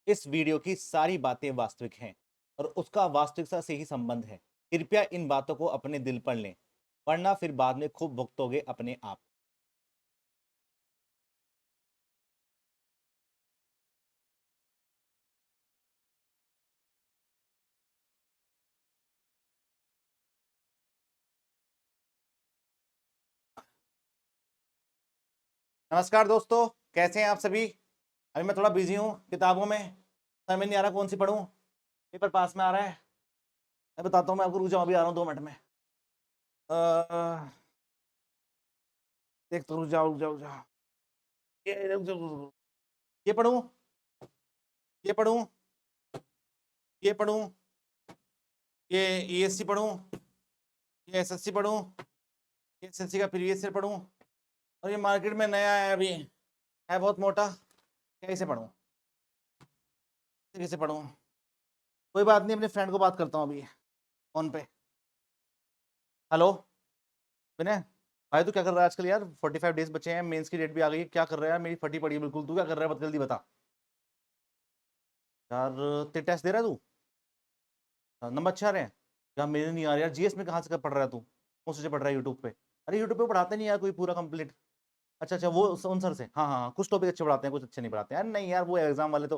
इस वीडियो की सारी बातें वास्तविक हैं और उसका वास्तविकता से ही संबंध है। कृपया इन बातों को अपने दिल पर लें, वरना फिर बाद में खूब भुगतोगे अपने आप। नमस्कार दोस्तों, कैसे हैं आप सभी। अभी मैं थोड़ा बिजी हूँ किताबों में, समझ नहीं आ रहा कौन सी पढूं। पेपर पास में आ रहा है। मैं बताता हूँ, मैं आपको, रुक जाओ, अभी आ रहा हूँ 2 मिनट में। अह, देख तो, रुक जाओ रुक जाओ रुक जाओ। रुक जाओ, रुक जाओ। ये पढूं, ये पढूं, ये पढूं, ये ईएससी पढूं, ये एसएससी पढूं, ये एसएससी का प्रीवियस ईयर पढूं, और ये मार्केट में नया है, अभी है बहुत मोटा। कैसे पढूं, कैसे पढूं। कोई बात नहीं, अपने फ्रेंड को बात करता हूँ अभी फोन पे। हेलो विनय भाई, तू क्या कर रहा है आजकल यार? 45 डेज बचे हैं, मेंस की डेट भी आ गई है। क्या कर रहा है यार? मेरी फटी पड़ी है बिल्कुल। तू क्या कर रहा है, बता जल्दी बता यार। ते टेस्ट दे रहा है तू? नंबर अच्छे आ रहे हैं यार? मेरे नहीं आ रहे यार। जीएस में कहाँ से पढ़ रहा है तू? कौन से पढ़ रहा है? यूट्यूब पे? अरे यूट्यूब पे पढ़ाते नहीं यार कोई पूरा कंप्लीट। अच्छा अच्छा, वो उन सर से। हाँ हाँ हाँ, कुछ टॉपिक अच्छे पढ़ाते हैं, कुछ अच्छे नहीं पढ़ाते हैं यार। नहीं यार, वो एग्जाम वाले तो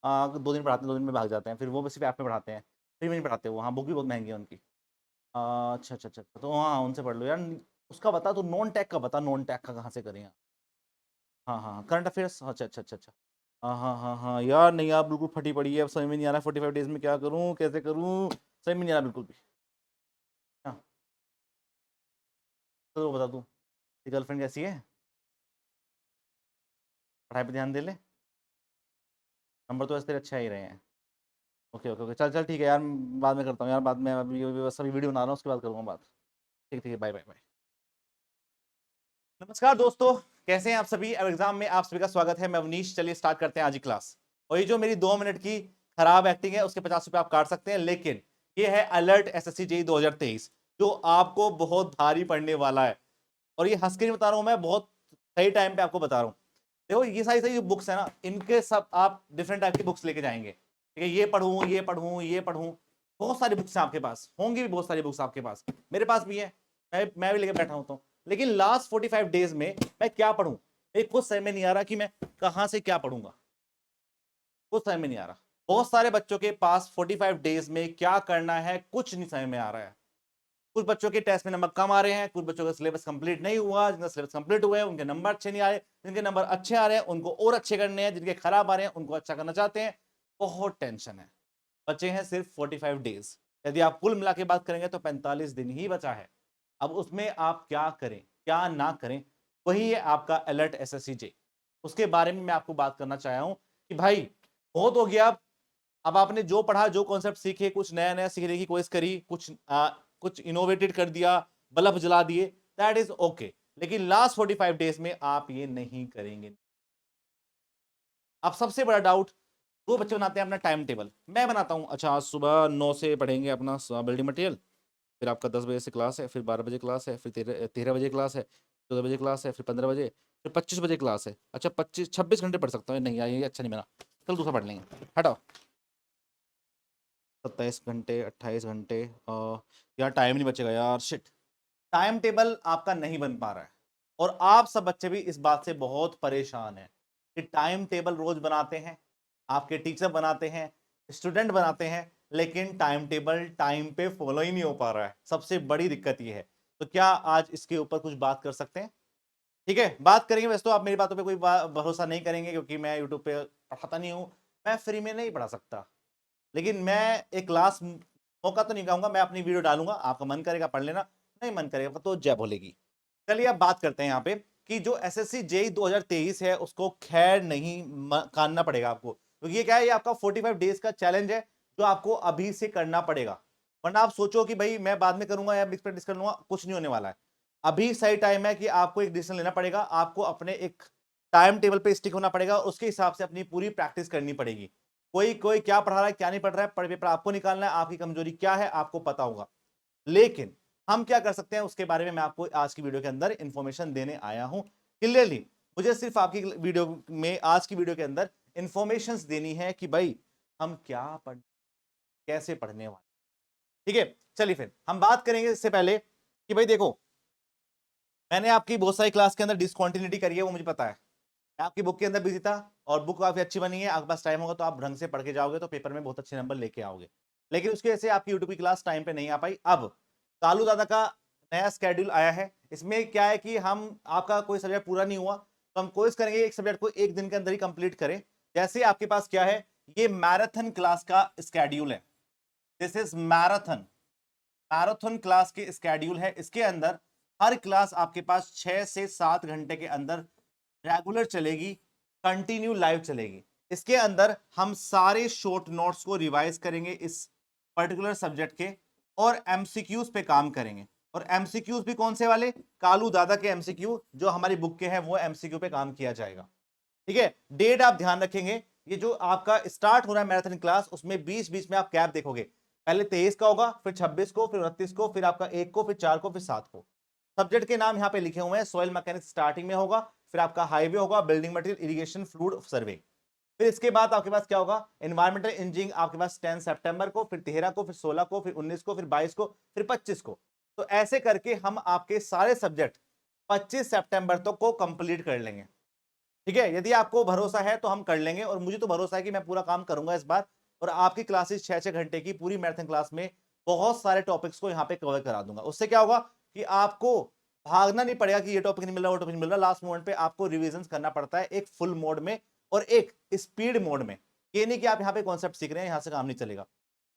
2 दिन पढ़ाते हैं, 2 दिन में भाग जाते हैं। फिर वो सिर्फ ऐप में पढ़ाते हैं, फ्री में नहीं पढ़ाते वो। हाँ, बुक भी बहुत महंगी है उनकी। अच्छा अच्छा अच्छा, तो हाँ उनसे पढ़ लो यार। उसका बता, तो नॉन टेक का बता, नॉन टेक का कहाँ से करें यार? हाँ हाँ, करंट अफेयर्स। अच्छा अच्छा अच्छा अच्छा। हाँ हाँ हाँ हाँ यार, नहीं यार, बिल्कुल फटी पड़ी है। अब समझ में नहीं आ रहा 45 डेज में क्या करूँ, कैसे करूँ, समझ में नहीं आ रहा बिल्कुल भी। हाँ, तो बता तू, गर्लफ्रेंड कैसी है? पढ़ाई पे ध्यान दे ले। नंबर तो वैसे तेरे अच्छे आ ही रहे हैं। ओके ओके ओके, चल चल ठीक है यार, बाद में करता हूँ यार, बाद में। अभी बस अभी वीडियो बना रहा हूँ, उसके बाद करूँगा बात। ठीक ठीक है, बाय बाय बाय। नमस्कार दोस्तों, कैसे हैं आप सभी। अब एग्जाम में आप सभी का स्वागत है। मैं अवनीश, चलिए स्टार्ट करते हैं आज की क्लास। और ये जो मेरी 2 मिनट की खराब एक्टिंग है, उसके 50 रुपए आप काट सकते हैं, लेकिन ये है अलर्ट एसएससी जेईई 2023, जो आपको बहुत भारी पड़ने वाला है। और ये हंस के नहीं बता रहा हूं मैं, बहुत सही टाइम पे आपको बता रहा हूं। देखो, ये सारी सारी जो बुक्स है ना, इनके सब आप डिफरेंट टाइप की बुक्स लेके जाएंगे। ठीक है, ये पढ़ूं, ये पढ़ूं, ये पढ़ूं। बहुत सारी बुक्स हैं आपके पास, होंगी भी बहुत सारी बुक्स आपके पास, मेरे पास भी है। मैं भी लेके बैठा हूं तो। लेकिन लास्ट 45 डेज में मैं क्या पढ़ूं, एक खुद समझ में नहीं आ रहा कि मैं कहां से क्या पढ़ूंगा। कुछ समझ में नहीं आ रहा। बहुत सारे बच्चों के पास 45 डेज में क्या करना है कुछ नहीं समझ में आ रहा है। कुछ बच्चों के टेस्ट में नंबर कम आ रहे हैं, कुछ बच्चों का सिलेबस कंप्लीट नहीं हुआ, जिनका सिलेबस कंप्लीट हुआ है उनके नंबर अच्छे नहीं आ रहे, जिनके नंबर अच्छे आ रहे हैं उनको और अच्छे करने हैं, जिनके खराब आ रहे हैं उनको अच्छा करना चाहते हैं। बहुत टेंशन है। बचे हैं सिर्फ 45 डेज। यदि आप कुल मिला के बात करेंगे तो 45 दिन ही बचा है। अब उसमें आप क्या करें, क्या ना करें, वही है आपका अलर्ट एसएससी जे। उसके बारे में मैं आपको बात करना चाह रहा हूं कि भाई, बहुत हो गया। अब आपने जो पढ़ा, जो कॉन्सेप्ट सीखे, कुछ नया नया सीखने की कोशिश करी, कुछ इनोवेटेड कर दिया, बल्ब जला दिए, दैट इज ओके। लेकिन लास्ट 45 डेज में आप ये नहीं करेंगे। अब सबसे बड़ा डाउट, वो बच्चे बनाते हैं अपना टाइम टेबल, मैं बनाता हूं। अच्छा, आज सुबह 9 से पढ़ेंगे अपना बिल्डिंग मटेरियल, फिर आपका 10 बजे से क्लास है, फिर 12 बजे क्लास है, फिर 13 बजे क्लास है, 14 बजे क्लास है, फिर 15 बजे, फिर 25 बजे क्लास है। अच्छा, 26 घंटे पढ़ सकता हूँ? नहीं यार, ये अच्छा नहीं बना। कल दूसरा पढ़ लेंगे, हटाओ। 27 घंटे, 28 घंटे, यार टाइम नहीं बचेगा यार, शिट। टाइम टेबल आपका नहीं बन पा रहा है, और आप सब बच्चे भी इस बात से बहुत परेशान हैं कि टाइम टेबल रोज बनाते हैं, आपके टीचर बनाते हैं, स्टूडेंट बनाते हैं, लेकिन टाइम टेबल टाइम पे फॉलो ही नहीं हो पा रहा है। सबसे बड़ी दिक्कत ये है। तो क्या आज इसके ऊपर कुछ बात कर सकते हैं? ठीक है, बात करेंगे। वैसे तो आप मेरी बातों पे कोई भरोसा नहीं करेंगे, क्योंकि मैं यूट्यूब पे पढ़ाता नहीं हूं, मैं फ्री में नहीं पढ़ा सकता। लेकिन मैं एक लास्ट मौका तो नहीं कहूंगा, मैं अपनी वीडियो डालूंगा, आपका मन करेगा पढ़ लेना, नहीं मन करेगा तो जय बोलेगी। चलिए अब बात करते हैं यहाँ पे कि जो एसएससी जेई 2023 है, उसको खैर नहीं काटना पड़ेगा आपको, क्योंकि ये क्या है, ये आपका 45 डेज का चैलेंज है, जो आपको अभी से करना पड़ेगा। वरना आप सोचो कि भाई मैं बाद में करूंगा या प्रैक्टिस कर लूंगा, कुछ नहीं होने वाला है। अभी सही टाइम है कि आपको एक डिसीजन लेना पड़ेगा, आपको अपने एक टाइम टेबल पे स्टिक होना पड़ेगा, उसके हिसाब से अपनी पूरी प्रैक्टिस करनी पड़ेगी। कोई कोई क्या पढ़ा रहा है, क्या नहीं पढ़ रहा है, पर पेपर आपको निकालना है, आपकी कमजोरी क्या है आपको पता होगा। लेकिन हम क्या कर सकते हैं, उसके बारे में मैं आपको आज की वीडियो के अंदर इंफॉर्मेशन देने आया हूं क्लियरली। मुझे सिर्फ आपकी वीडियो में, आज की वीडियो के अंदर इंफॉर्मेशंस देनी है कि भाई हम क्या पढ़, कैसे पढ़ने वाले। ठीक है, चलिए फिर हम बात करेंगे इससे पहले कि भाई देखो, मैंने आपकी बहुत सारी क्लास के अंदर डिसकंटिन्यूटी करी है, वो मुझे पता है। मैं आपकी बुक के अंदर बिजी था और बुक काफी अच्छी बनी है, आपके पास टाइम होगा तो आप ढंग से पढ़ के जाओगे तो पेपर में बहुत अच्छे नंबर लेके आओगे। लेकिन उसकी वजह से आपकी यूट्यूब की क्लास टाइम पे नहीं आ पाई। अब कालू दादा का नया स्केड्यूल आया है, इसमें क्या है कि हम आपका कोई सब्जेक्ट पूरा नहीं हुआ तो हम कोशिश करेंगे एक सब्जेक्ट को एक दिन के अंदर ही कंप्लीट करें। जैसे आपके पास क्या है, ये मैराथन क्लास का स्केड्यूल है, this is marathon, marathon class के स्केड्यूल है। इसके अंदर हर क्लास आपके पास 6 से 7 घंटे के अंदर रेगुलर चलेगी, कंटिन्यू लाइव चलेगी। इसके अंदर हम सारे शॉर्ट नोट्स को रिवाइज करेंगे इस पर्टिकुलर सब्जेक्ट के, और एमसीक्यूज पे काम करेंगे। और एमसीक्यूज भी कौन से वाले, कालू दादा के एमसीक्यू जो हमारी बुक के हैं वो एमसीक्यू पे काम किया जाएगा। ठीक है, डेट आप ध्यान रखेंगे, ये जो आपका स्टार्ट हो रहा है मैराथन क्लास, उसमें बीच बीच में आप गैप देखोगे, पहले 23 का होगा, फिर 26 को, फिर 29 को, फिर आपका 1 को, फिर 4 को, फिर 7 को। सब्जेक्ट के नाम यहाँ पे लिखे हुए हैं, सॉइल मैकेनिक्स स्टार्टिंग में होगा, फिर आपका हाईवे होगा, बिल्डिंग मटेरियल, इरिगेशन, फ्लूइड सर्वे। फिर इसके बाद आपके पास क्या होगा, एनवायरमेंटल इंजीनियरिंग आपके पास 10 सितंबर को, फिर 13 को, फिर 16 को, फिर 19 को, फिर 22 को, फिर 25 को। तो ऐसे करके हम आपके सारे सब्जेक्ट 25 सितंबर तक को कंप्लीट कर लेंगे। ठीक है, यदि आपको भरोसा है तो हम कर लेंगे, और मुझे तो भरोसा है कि मैं पूरा काम करूंगा इस बार, और आपकी क्लासेस 6-6 घंटे की पूरी मैराथन क्लास में बहुत सारे टॉपिक्स को यहाँ पे कवर करा दूंगा। उससे क्या होगा कि आपको भागना नहीं पड़ेगा कि ये टॉपिक नहीं मिल रहा, वो टॉपिक नहीं मिल रहा। लास्ट मोमेंट पे आपको रिविजन करना पड़ता है, एक फुल मोड में और एक स्पीड मोड में। ये नहीं कि आप यहाँ पे कॉन्सेप्ट सीख रहे हैं, यहाँ से काम नहीं चलेगा।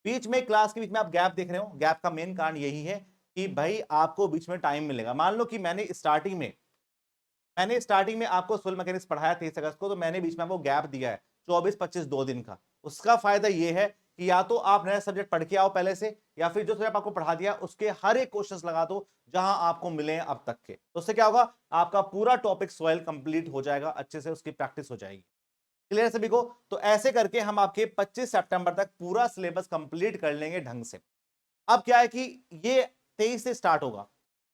बीच में क्लास के बीच में आप गैप देख रहे हो, गैप का मेन कारण यही है कि भाई आपको बीच में टाइम मिलेगा। मान लो कि मैंने स्टार्टिंग में आपको सोल मैकेनिक्स पढ़ाया 23 अगस्त को, तो मैंने बीच में आपको गैप दिया है 24-25 2 दिन का। उसका फायदा यह है कि या तो आप नया सब्जेक्ट पढ़ के आओ पहले से, या फिर जो सब्जेक्ट आपको पढ़ा दिया उसके हर एक क्वेश्चंस लगा दो जहां आपको मिले अब तक के। तो उससे क्या होगा, आपका पूरा टॉपिक सॉइल कंप्लीट हो जाएगा, अच्छे से उसकी प्रैक्टिस हो जाएगी। क्लियर सभी को? तो ऐसे करके हम आपके 25 सितंबर तक पूरा सिलेबस कंप्लीट कर लेंगे ढंग से। अब क्या है कि ये 23 से स्टार्ट होगा,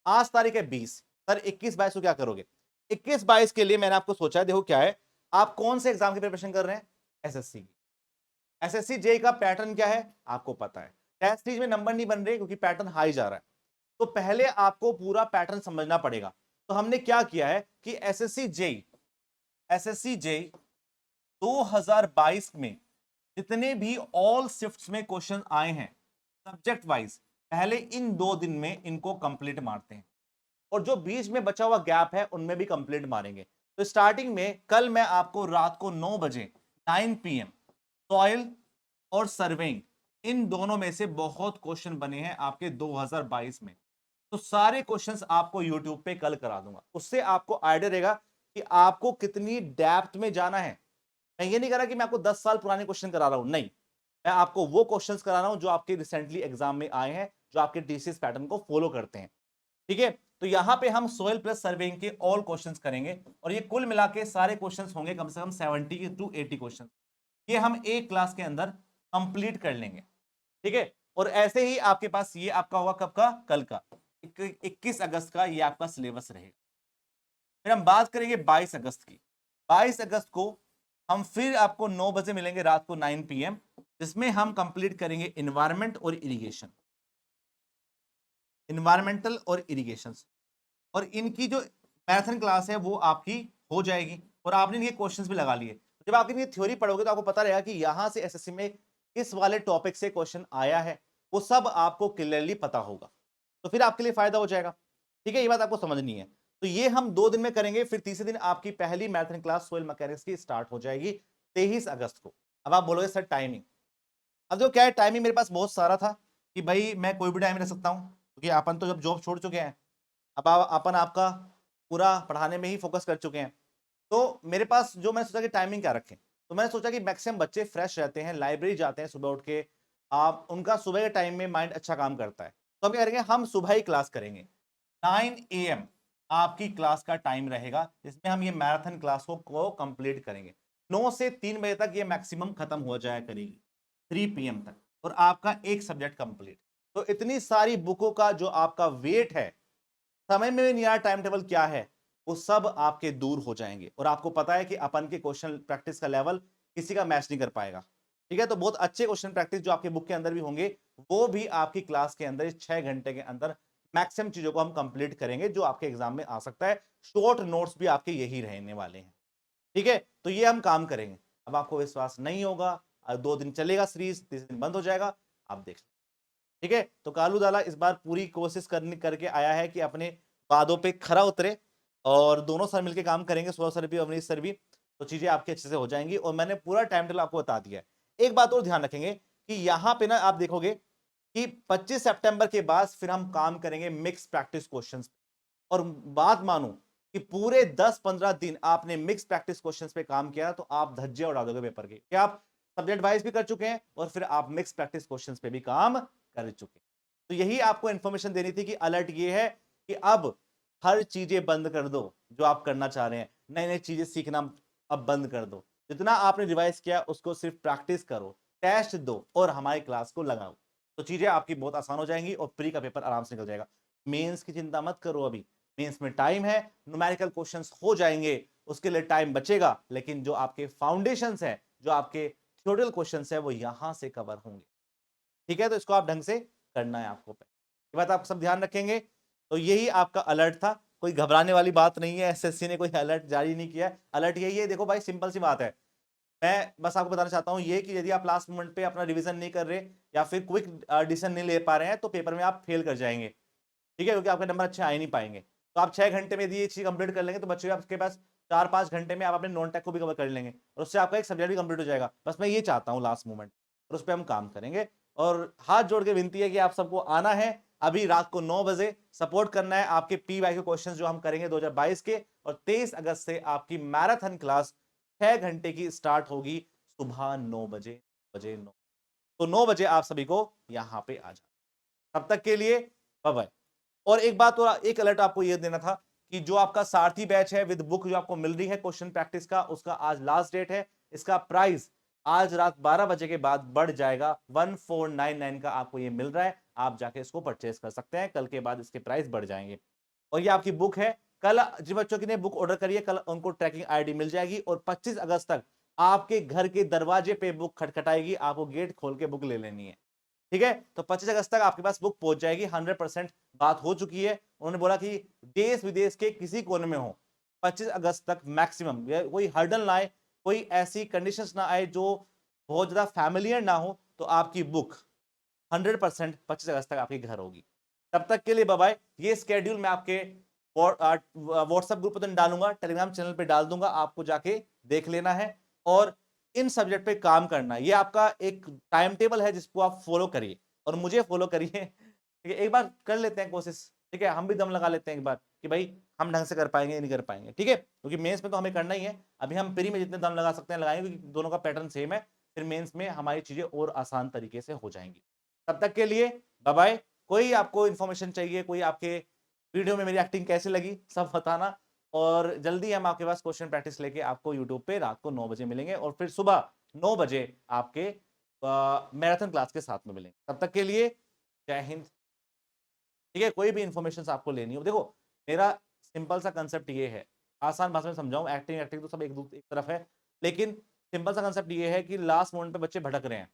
आज तारीख है 20, सर 21-22 को क्या करोगे? 21-22 के लिए मैंने आपको सोचा है, देखो क्या है, आप कौन से एग्जाम की प्रिपरेशन कर रहे हैं? एसएससी की। एसएससी जेई का पैटर्न क्या है आपको पता है, टेस्ट सीरीज में नंबर नहीं बन रहे क्योंकि पैटर्न हाई जा रहा है। तो पहले आपको पूरा पैटर्न समझना पड़ेगा। तो हमने क्या किया है कि एसएससी जेई 2022 में जितने भी ऑल शिफ्ट्स में क्वेश्चन आए हैं सब्जेक्ट वाइज, पहले इन 2 दिन में इनको कंप्लीट मारते हैं, और जो बीच में बचा हुआ गैप है उनमें भी कंप्लीट मारेंगे। तो स्टार्टिंग में कल मैं आपको रात को 9 बजे 9 PM सॉइल और सर्वेइंग, इन दोनों में से बहुत क्वेश्चन बने हैं आपके 2022 में, तो सारे क्वेश्चंस आपको YouTube पे कल करा दूंगा। उससे आपको आइडिया रहेगा कि आपको कितनी डेप्थ में जाना है। मैं ये नहीं कह रहा कि मैं आपको 10 साल पुराने क्वेश्चन करा रहा हूं, नहीं, मैं आपको वो क्वेश्चंस करा रहा हूं जो आपके रिसेंटली एग्जाम में आए हैं, जो आपके डीसीएस पैटर्न को फॉलो करते हैं। ठीक है, तो यहां पे हम सोइल प्लस सर्वेइंग के ऑल क्वेश्चंस करेंगे, और ये कुल मिला के सारे क्वेश्चंस होंगे कम से कम 70 to 80 क्वेश्चन, ये हम एक क्लास के अंदर कंप्लीट कर लेंगे। ठीक है, और ऐसे ही आपके पास ये आपका होगा कब का, कल का 21 अगस्त का ये आपका सिलेबस रहेगा। फिर हम बात करेंगे 22 अगस्त की। 22 अगस्त को हम फिर आपको 9 बजे मिलेंगे रात को 9 PM, जिसमें हम कंप्लीट करेंगे इन्वायरमेंट और इरिगेशन, इन्वायरमेंटल और इरिगेशन। और इनकी जो मैराथन क्लास है वो आपकी हो जाएगी, और आपने इनके क्वेश्चंस भी लगा लिए। जब आप इनकी थ्योरी पढ़ोगे तो आपको पता रहेगा कि यहां से एसएससी में इस वाले टॉपिक से क्वेश्चन आया है, वो सब आपको क्लियरली पता होगा, तो फिर आपके लिए फायदा हो जाएगा। ठीक है, ये बात आपको समझनी है। तो ये हम 2 दिन में करेंगे, फिर तीसरे दिन आपकी पहली मैराथन क्लास सोइल मैकेनिक्स की स्टार्ट हो जाएगी 23 अगस्त को। अब आप बोलोगे सर टाइमिंग, अब जो क्या है, टाइमिंग मेरे पास बहुत सारा था कि भाई मैं कोई भी टाइम रख सकता हूं, क्योंकि अपन तो जब जॉब छोड़ चुके हैं, अब अपन आपका पूरा पढ़ाने में ही फोकस कर चुके हैं। तो मेरे पास जो मैंने सोचा कि टाइमिंग क्या रखें, तो मैंने सोचा कि मैक्सिमम बच्चे फ्रेश रहते हैं, लाइब्रेरी जाते हैं सुबह उठ के, आप उनका सुबह के टाइम में माइंड अच्छा काम करता है। तो हम क्या करेंगे, हम सुबह ही क्लास करेंगे, 9 AM आपकी क्लास का टाइम रहेगा, जिसमें हम ये मैराथन क्लास को कंप्लीट करेंगे। 9 से 3 बजे तक ये मैक्सिमम खत्म हो जाया करेगी, 3 PM तक, और आपका एक सब्जेक्ट कंप्लीट। तो इतनी सारी बुकों का जो आपका वेट है, समय में भी नहीं आया टाइम टेबल क्या है, वो सब आपके दूर हो जाएंगे। और आपको पता है कि अपन के क्वेश्चन प्रैक्टिस का लेवल किसी का मैच नहीं कर पाएगा। ठीक है, तो बहुत अच्छे क्वेश्चन प्रैक्टिस जो आपके बुक के अंदर भी होंगे वो भी आपकी क्लास के अंदर इस 6 घंटे के अंदर मैक्सिमम चीजों को हम कंप्लीट करेंगे जो आपके एग्जाम में आ सकता है। शॉर्ट नोट्स भी आपके यही रहने वाले हैं। ठीक है, तो ये हम काम करेंगे। अब आपको विश्वास नहीं होगा, 2 दिन चलेगा सीरीज, 3 दिन बंद हो जाएगा, आप देख लें। ठीक है, तो कालू दाला इस बार पूरी कोशिश करके आया है कि अपने वादों पे खरा उतरे और दोनों सर मिलकर काम करेंगे, सूरज सर भी अवनीश सर भी, तो चीजें आपकी अच्छे से हो जाएंगी। और मैंने पूरा टाइम टेबल आपको बता दिया है। एक बात और ध्यान रखेंगे कि यहां पे ना आप देखोगे कि 25 सितंबर के बाद फिर हम काम करेंगे मिक्स प्रैक्टिस क्वेश्चंस। और बात मानो कि पूरे 10-15 दिन आपने मिक्स प्रैक्टिस क्वेश्चंस पे काम किया तो आप धज्जे उड़ा दोगे पेपर के, क्या आप सब्जेक्ट वाइज भी कर चुके हैं और फिर आप मिक्स प्रैक्टिस क्वेश्चंस पे भी काम कर चुके हैं। तो यही आपको इंफॉर्मेशन देनी थी कि अलर्ट ये है कि अब हर चीजें बंद कर दो जो आप करना चाह रहे हैं, नई नई चीजें सीखना अब बंद कर दो। जितना आपने रिवाइज किया उसको सिर्फ प्रैक्टिस करो, टेस्ट दो और हमारी क्लास को लगाओ, तो चीजें आपकी बहुत आसान हो जाएंगी और प्री का पेपर आराम से निकल जाएगा। मेंस की चिंता मत करो, अभी मेंस में टाइम है, न्यूमेरिकल क्वेश्चंस हो जाएंगे, उसके लिए टाइम बचेगा, लेकिन जो आपके फाउंडेशंस है, जो आपके थ्योरेटिकल क्वेश्चंस है वो यहां से कवर होंगे। ठीक है, तो इसको आप ढंग से करना है आपको। ये बात आप सब ध्यान रखेंगे। तो यही आपका अलर्ट था, कोई घबराने वाली बात नहीं है, एसएससी ने कोई अलर्ट जारी नहीं किया। अलर्ट यही है, देखो भाई सिंपल सी बात है, मैं बस आपको बताना चाहता हूं ये कि यदि आप लास्ट मोमेंट पे अपना रिवीजन नहीं कर रहे या फिर क्विक डिसीजन नहीं ले पा रहे हैं तो पेपर में आप फेल कर जाएंगे। ठीक है, क्योंकि आपके नंबर अच्छे आ ही नहीं पाएंगे। तो आप 6 घंटे में यदि ये चीज कंप्लीट कर लेंगे तो बच्चे आपके पास 4-5 घंटे में आप अपने नॉन टेक को भी कवर कर लेंगे और उससे आपका एक सब्जेक्ट भी कंप्लीट हो जाएगा। बस मैं ये चाहता हूँ लास्ट मोमेंट, और उस पर हम काम करेंगे। और हाथ जोड़ के विनती है कि आप सबको आना है अभी रात को 9 बजे, सपोर्ट करना है आपके पी वाई के क्वेश्चन जो हम करेंगे 2022 के। और 23 अगस्त से आपकी मैराथन क्लास 6 घंटे की स्टार्ट होगी सुबह 9 बजे। 9 तो 9 बजे आप सभी को यहां पे आ जाए। तब तक के लिए बाय बाय। और एक बात और, एक अलर्ट आपको यह देना था कि जो आपका सारथी बैच है विद बुक जो आपको मिल रही है क्वेश्चन प्रैक्टिस का, उसका आज लास्ट डेट है। इसका प्राइस आज रात 12 बजे के बाद बढ़ जाएगा, 1499 का आपको ये मिल रहा है। आप जाके इसको परचेज कर सकते हैं, कल के बाद इसके प्राइस बढ़ जाएंगे। और ये आपकी बुक है, कल जिन बच्चों की ने बुक ऑर्डर करी है कल उनको ट्रैकिंग आईडी मिल जाएगी और 25 अगस्त तक आपके घर के दरवाजे पे बुक खटखटाएगी, आपको गेट खोल के बुक ले लेनी है। ठीक है, तो 25 अगस्त तक आपके पास बुक पहुंच जाएगी। 100% बात हो चुकी है, उन्होंने बोला कि देश विदेश के किसी कोने में हो 25 अगस्त तक मैक्सिमम, कोई हर्डल ना आए, कोई ऐसी कंडीशंस ना आए जो बहुत ज्यादा फैमिलियर ना हो, तो आपकी बुक 100% 25 अगस्त तक आपके घर होगी। तब तक के लिए बाय बाय। ये स्केड्यूल मैं आपके व्हाट्सएप ग्रुप पर डालूंगा, टेलीग्राम चैनल पे डाल दूंगा, आपको जाके देख लेना है और इन सब्जेक्ट पे काम करना है। ये आपका एक टाइम टेबल है जिसको आप फॉलो करिए और मुझे फॉलो करिए। ठीक है, एक बार कर लेते हैं कोशिश। ठीक है, हम भी दम लगा लेते हैं एक बार कि भाई हम ढंग से कर पाएंगे नहीं कर पाएंगे। ठीक है, क्योंकि मेंस में तो हमें करना ही है। अभी हम प्री में जितने दम लगा सकते हैं लगाएंगे, क्योंकि दोनों का पैटर्न सेम है। फिर मेंस में हमारी चीजें और आसान तरीके से हो जाएंगी। तब तक के लिए बाय बाय। कोई आपको इन्फॉर्मेशन चाहिए, कोई आपके वीडियो में मेरी एक्टिंग कैसी लगी सब बताना। और जल्दी हम आपके पास क्वेश्चन प्रैक्टिस लेके आपको यूट्यूब पे रात को 9 बजे मिलेंगे और फिर सुबह 9 बजे आपके मैराथन क्लास के साथ में मिलेंगे। तब तक के लिए जय हिंद। ठीक है, कोई भी इंफॉर्मेशन आपको लेनी हो, देखो मेरा सिंपल सा कंसेप्ट ये है, आसान भाषा में समझाऊं, एक्टिंग एक्टिंग तो सब एक तरफ है, लेकिन सिंपल सा कंसेप्ट ये है कि लास्ट मोमेंट पे बच्चे भटक रहे हैं,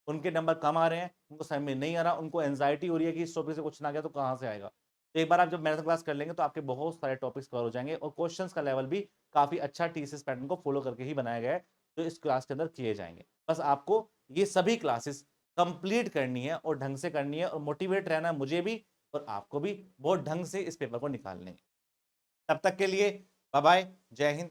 उनके नंबर कम आ रहे हैं, उनको समझ में नहीं आ रहा, उनको एंजाइटी हो रही है कि इस टॉपिक से कुछ ना गया तो कहाँ से आएगा। तो एक बार आप जब मैराथन क्लास कर लेंगे तो आपके बहुत सारे टॉपिक्स कवर हो जाएंगे और क्वेश्चंस का लेवल भी काफी अच्छा टीसीएस पैटर्न को फॉलो करके ही बनाया गया है जो इस क्लास के अंदर किए जाएंगे। बस आपको ये सभी क्लासेस कंप्लीट करनी है और ढंग से करनी है और मोटिवेट रहना है, मुझे भी और आपको भी बहुत ढंग से इस पेपर को निकालने। तब तक के लिए बाय बाय, जय हिंद।